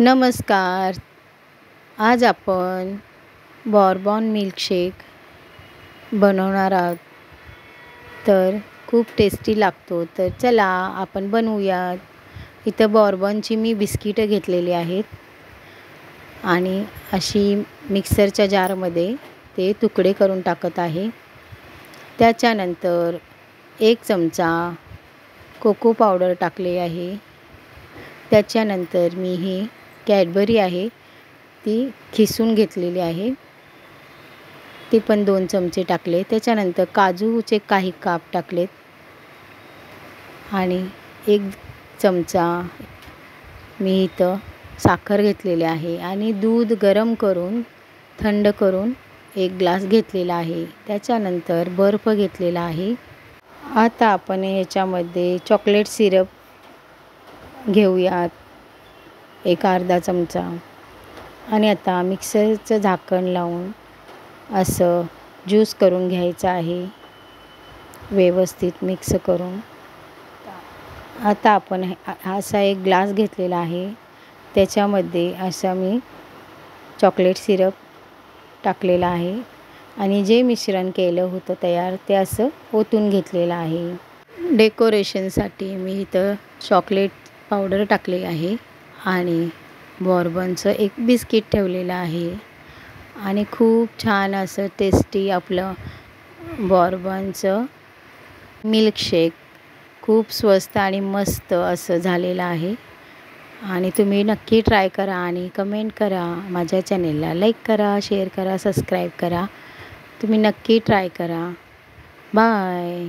नमस्कार. आज आपण बॉर्बन मिल्कशेक बनवणार आहोत. तर खूप टेस्टी लागतो. तर चला आपण बनवूयात. इथं बॉर्बनची मी बिस्किटं घेतलेली आहेत आणि अशी मिक्सरच्या जारमध्ये ते तुकडे करून टाकत आहे. त्याच्यानंतर 1 चमचा कोको पावडर टाकले आहे. त्याच्यानंतर मी ही कॅडबरी आहे ती खिसून घेतलेली आहे, ती पण 2 चमचे टाकले. त्याच्यानंतर काजूचे काही काप टाकलेत आणि 1 चमचा मी इथं साखर घेतलेली आहे आणि दूध गरम करून थंड करून 1 ग्लास घेतलेला आहे. त्याच्यानंतर बर्फ घेतलेला आहे. आता आपण ह्याच्यामध्ये चॉकलेट सिरप घेऊयात, 1 अर्धा चमचा. आणि आता मिक्सरचं झाकण लावून असं ज्यूस करून घ्यायचं आहे, व्यवस्थित मिक्स करून. आता आपण असा 1 ग्लास घेतलेला आहे, त्याच्यामध्ये असं मी चॉकलेट सिरप टाकलेला आहे आणि जे मिश्रण केलं होतं तयार ते असं ओतून घेतलेलं आहे. डेकोरेशनसाठी मी इथं चॉकलेट पावडर टाकली आहे आणि बॉर्बनचं 1 बिस्किट ठेवलेलं आहे आणि खूप छान असं टेस्टी आपलं बॉर्बनचं मिल्कशेक खूप स्वस्त आणि मस्त असं झालेलं आहे. आणि तुम्ही नक्की ट्राय करा आणि कमेंट करा. माझ्या चॅनेलला लाईक करा, शेअर करा, सबस्क्राईब करा. तुम्ही नक्की ट्राय करा. बाय.